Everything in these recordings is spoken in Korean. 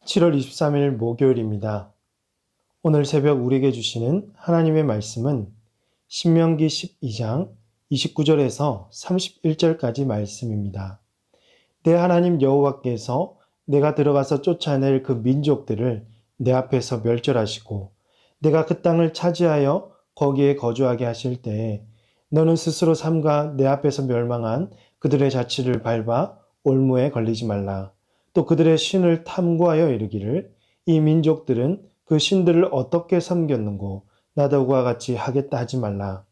7월 23일 목요일입니다. 오늘 새벽 우리에게 주시는 하나님의 말씀은 신명기 12장 29절에서 31절까지 말씀입니다. 내 하나님 여호와께서 내가 들어가서 쫓아낼 그 민족들을 내 앞에서 멸절하시고 내가 그 땅을 차지하여 거기에 거주하게 하실 때에 너는 스스로 삼가 내 앞에서 멸망한 그들의 자취를 밟아 올무에 걸리지 말라. 또 그들의 신을 탐구하여 이르기를 이 민족들은 그 신들을 어떻게 섬겼는고 나도 그와 같이 하겠다 하지 말라.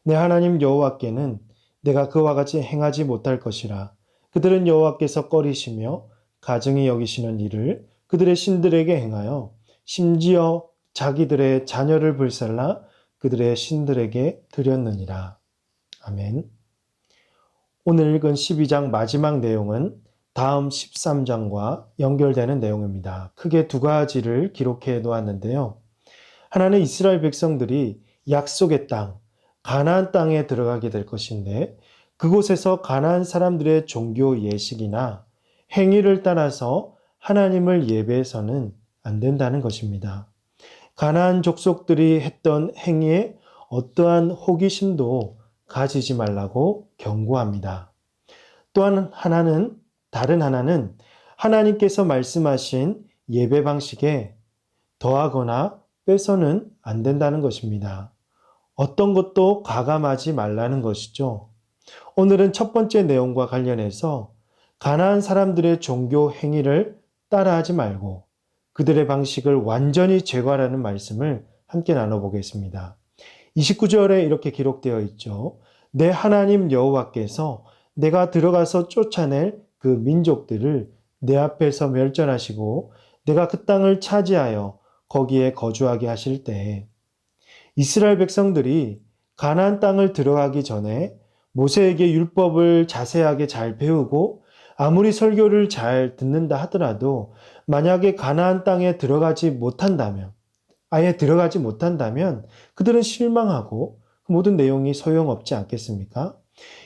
내 하나님 여호와께는 내가 그와 같이 행하지 못할 것이라. 그들은 여호와께서 꺼리시며 가증히 여기시는 일을 그들의 신들에게 행하여 심지어 자기들의 자녀를 불살라 그들의 신들에게 드렸느니라. 아멘. 오늘 읽은 12장 마지막 내용은 다음 13장과 연결되는 내용입니다. 크게 두 가지를 기록해 놓았는데요. 하나는 이스라엘 백성들이 약속의 땅, 가나안 땅에 들어가게 될 것인데 그곳에서 가나안 사람들의 종교 예식이나 행위를 따라서 하나님을 예배해서는 안 된다는 것입니다. 가나안 족속들이 했던 행위에 어떠한 호기심도 가지지 말라고 경고합니다. 또한 다른 하나는 하나님께서 말씀하신 예배 방식에 더하거나 빼서는 안 된다는 것입니다. 어떤 것도 가감하지 말라는 것이죠. 오늘은 첫 번째 내용과 관련해서 가나안 사람들의 종교 행위를 따라하지 말고 그들의 방식을 완전히 제거하라는 말씀을 함께 나눠보겠습니다. 29절에 이렇게 기록되어 있죠. 내 하나님 여호와께서 내가 들어가서 쫓아낼 그 민족들을 내 앞에서 멸절하시고 내가 그 땅을 차지하여 거기에 거주하게 하실 때 이스라엘 백성들이 가나안 땅을 들어가기 전에 모세에게 율법을 자세하게 잘 배우고 아무리 설교를 잘 듣는다 하더라도 만약에 가나안 땅에 아예 들어가지 못한다면 그들은 실망하고 그 모든 내용이 소용없지 않겠습니까?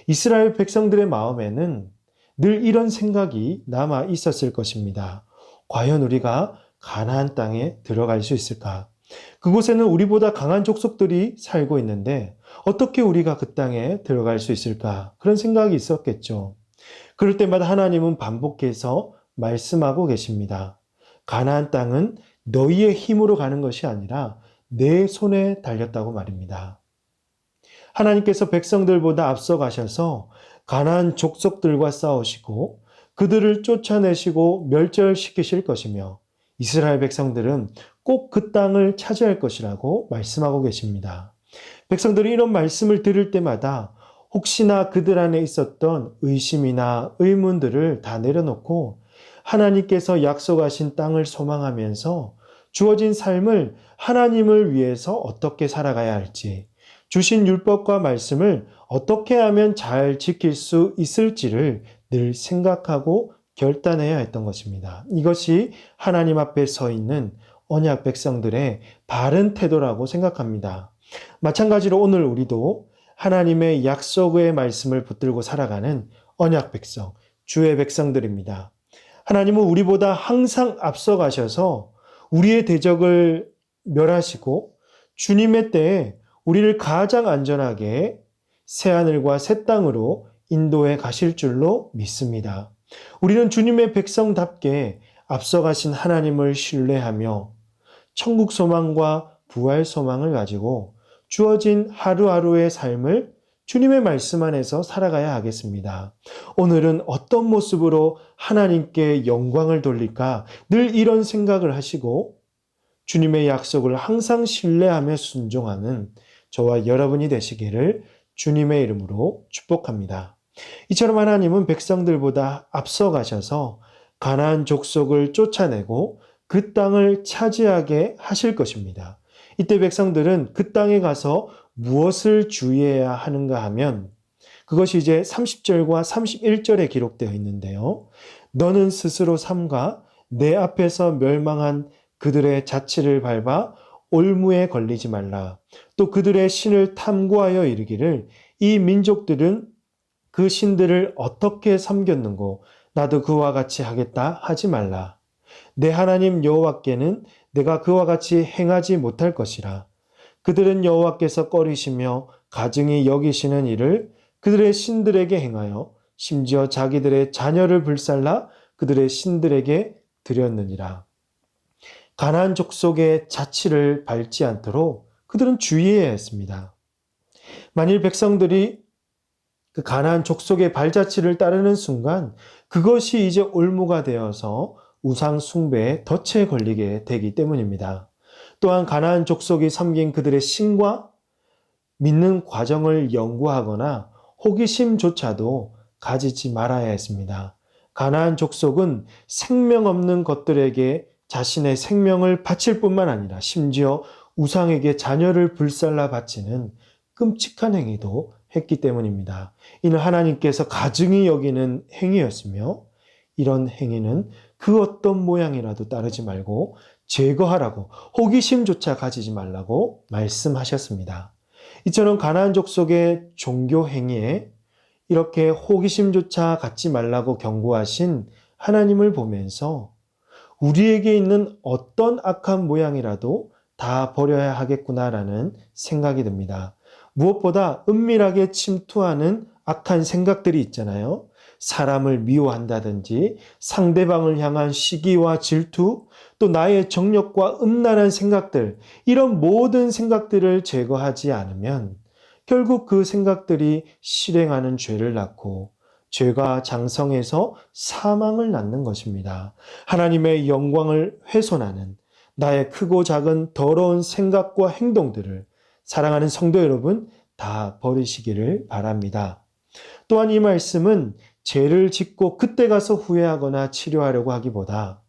이스라엘 백성들의 마음에는 늘 이런 생각이 남아 있었을 것입니다. 과연 우리가 가나안 땅에 들어갈 수 있을까? 그곳에는 우리보다 강한 족속들이 살고 있는데 어떻게 우리가 그 땅에 들어갈 수 있을까? 그런 생각이 있었겠죠. 그럴 때마다 하나님은 반복해서 말씀하고 계십니다. 가나안 땅은 너희의 힘으로 가는 것이 아니라 내 손에 달렸다고 말입니다. 하나님께서 백성들보다 앞서 가셔서 가나안 족속들과 싸우시고 그들을 쫓아내시고 멸절시키실 것이며 이스라엘 백성들은 꼭 그 땅을 차지할 것이라고 말씀하고 계십니다. 백성들이 이런 말씀을 들을 때마다 혹시나 그들 안에 있었던 의심이나 의문들을 다 내려놓고 하나님께서 약속하신 땅을 소망하면서 주어진 삶을 하나님을 위해서 어떻게 살아가야 할지, 주신 율법과 말씀을 어떻게 하면 잘 지킬 수 있을지를 늘 생각하고 결단해야 했던 것입니다. 이것이 하나님 앞에 서 있는 언약 백성들의 바른 태도라고 생각합니다. 마찬가지로 오늘 우리도 하나님의 약속의 말씀을 붙들고 살아가는 언약 백성, 주의 백성들입니다. 하나님은 우리보다 항상 앞서 가셔서 우리의 대적을 멸하시고 주님의 때에 우리를 가장 안전하게 새하늘과 새 땅으로 인도해 가실 줄로 믿습니다. 우리는 주님의 백성답게 앞서가신 하나님을 신뢰하며 천국 소망과 부활 소망을 가지고 주어진 하루하루의 삶을 주님의 말씀 안에서 살아가야 하겠습니다. 오늘은 어떤 모습으로 하나님께 영광을 돌릴까 늘 이런 생각을 하시고 주님의 약속을 항상 신뢰하며 순종하는 저와 여러분이 되시기를 주님의 이름으로 축복합니다. 이처럼 하나님은 백성들보다 앞서 가셔서 가나안 족속을 쫓아내고 그 땅을 차지하게 하실 것입니다. 이때 백성들은 그 땅에 가서 무엇을 주의해야 하는가 하면 그것이 이제 30절과 31절에 기록되어 있는데요. 너는 스스로 삼가 내 앞에서 멸망한 그들의 자취를 밟아 올무에 걸리지 말라. 또 그들의 신을 탐구하여 이르기를 이 민족들은 그 신들을 어떻게 섬겼는고 나도 그와 같이 하겠다 하지 말라. 내 하나님 여호와께는 내가 그와 같이 행하지 못할 것이라. 그들은 여호와께서 꺼리시며 가증히 여기시는 일을 그들의 신들에게 행하여 심지어 자기들의 자녀를 불살라 그들의 신들에게 드렸느니라. 가나안 족속의 자치를 밟지 않도록 그들은 주의해야 했습니다. 만일 백성들이 그 가나안 족속의 발자취를 따르는 순간 그것이 이제 올무가 되어서 우상 숭배에 덫에 걸리게 되기 때문입니다. 또한 가나안 족속이 섬긴 그들의 신과 믿는 과정을 연구하거나 호기심조차도 가지지 말아야 했습니다. 가나안 족속은 생명 없는 것들에게 자신의 생명을 바칠 뿐만 아니라 심지어 우상에게 자녀를 불살라 바치는 끔찍한 행위도 했기 때문입니다. 이는 하나님께서 가증히 여기는 행위였으며 이런 행위는 그 어떤 모양이라도 따르지 말고 제거하라고 호기심조차 가지지 말라고 말씀하셨습니다. 이처럼 가나안 족속의 종교 행위에 이렇게 호기심조차 갖지 말라고 경고하신 하나님을 보면서 우리에게 있는 어떤 악한 모양이라도 다 버려야 하겠구나라는 생각이 듭니다. 무엇보다 은밀하게 침투하는 악한 생각들이 있잖아요. 사람을 미워한다든지 상대방을 향한 시기와 질투, 또 나의 정욕과 음란한 생각들, 이런 모든 생각들을 제거하지 않으면 결국 그 생각들이 실행하는 죄를 낳고 죄가 장성해서 사망을 낳는 것입니다. 하나님의 영광을 훼손하는 나의 크고 작은 더러운 생각과 행동들을 사랑하는 성도 여러분 다 버리시기를 바랍니다. 또한 이 말씀은 죄를 짓고 그때 가서 후회하거나 치료하려고 하기보다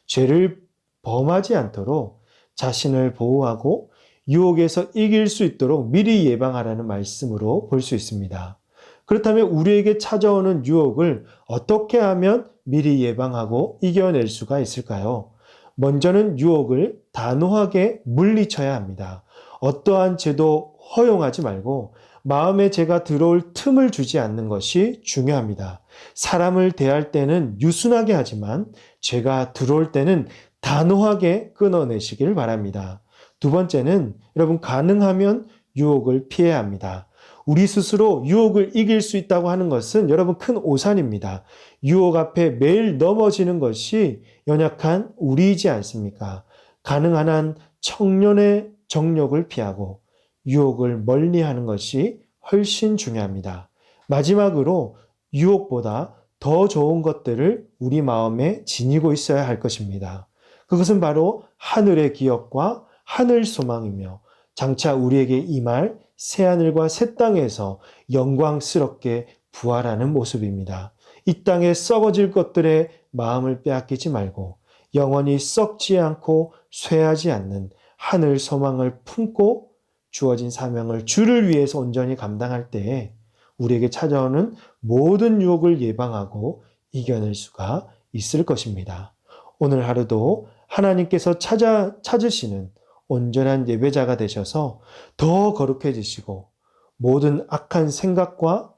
죄를 범하지 않도록 자신을 보호하고 유혹에서 이길 수 있도록 미리 예방하라는 말씀으로 볼 수 있습니다. 그렇다면 우리에게 찾아오는 유혹을 어떻게 하면 미리 예방하고 이겨낼 수가 있을까요? 먼저는 유혹을 단호하게 물리쳐야 합니다. 어떠한 죄도 허용하지 말고 마음에 죄가 들어올 틈을 주지 않는 것이 중요합니다. 사람을 대할 때는 유순하게 하지만 죄가 들어올 때는 단호하게 끊어내시기를 바랍니다. 두 번째는 여러분 가능하면 유혹을 피해야 합니다. 우리 스스로 유혹을 이길 수 있다고 하는 것은 여러분 큰 오산입니다. 유혹 앞에 매일 넘어지는 것이 연약한 우리이지 않습니까? 가능한 한 청년의 정욕을 피하고 유혹을 멀리하는 것이 훨씬 중요합니다. 마지막으로 유혹보다 더 좋은 것들을 우리 마음에 지니고 있어야 할 것입니다. 그것은 바로 하늘의 기업과 하늘 소망이며 장차 우리에게 임할 새하늘과 새 땅에서 영광스럽게 부활하는 모습입니다. 이 땅에 썩어질 것들의 마음을 빼앗기지 말고 영원히 썩지 않고 쇠하지 않는 하늘 소망을 품고 주어진 사명을 주를 위해서 온전히 감당할 때에 우리에게 찾아오는 모든 유혹을 예방하고 이겨낼 수가 있을 것입니다. 오늘 하루도 하나님께서 찾으시는 온전한 예배자가 되셔서 더 거룩해지시고 모든 악한 생각과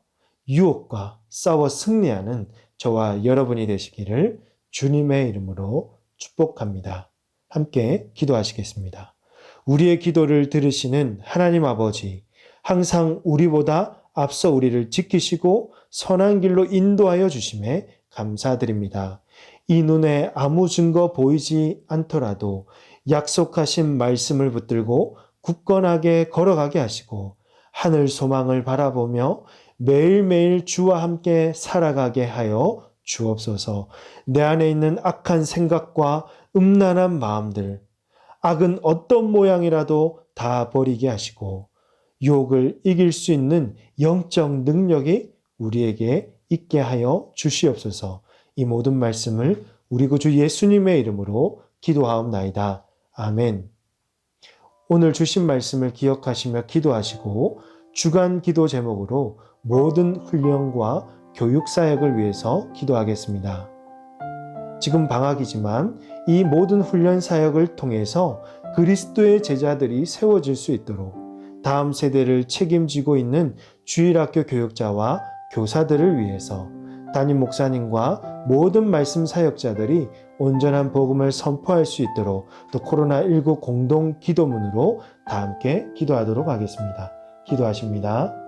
유혹과 싸워 승리하는 저와 여러분이 되시기를 주님의 이름으로 축복합니다. 함께 기도하시겠습니다. 우리의 기도를 들으시는 하나님 아버지, 항상 우리보다 앞서 우리를 지키시고 선한 길로 인도하여 주심에 감사드립니다. 이 눈에 아무 증거 보이지 않더라도 약속하신 말씀을 붙들고 굳건하게 걸어가게 하시고 하늘 소망을 바라보며 매일매일 주와 함께 살아가게 하여 주옵소서. 내 안에 있는 악한 생각과 음란한 마음들, 악은 어떤 모양이라도 다 버리게 하시고 유혹을 이길 수 있는 영적 능력이 우리에게 있게 하여 주시옵소서. 이 모든 말씀을 우리 구주 예수님의 이름으로 기도하옵나이다. 아멘. 오늘 주신 말씀을 기억하시며 기도하시고 주간 기도 제목으로 모든 훈련과 교육 사역을 위해서 기도하겠습니다. 지금 방학이지만 이 모든 훈련 사역을 통해서 그리스도의 제자들이 세워질 수 있도록 다음 세대를 책임지고 있는 주일학교 교육자와 교사들을 위해서 담임 목사님과 모든 말씀 사역자들이 온전한 복음을 선포할 수 있도록 또 코로나19 공동 기도문으로 다 함께 기도하도록 하겠습니다. 기도하십니다.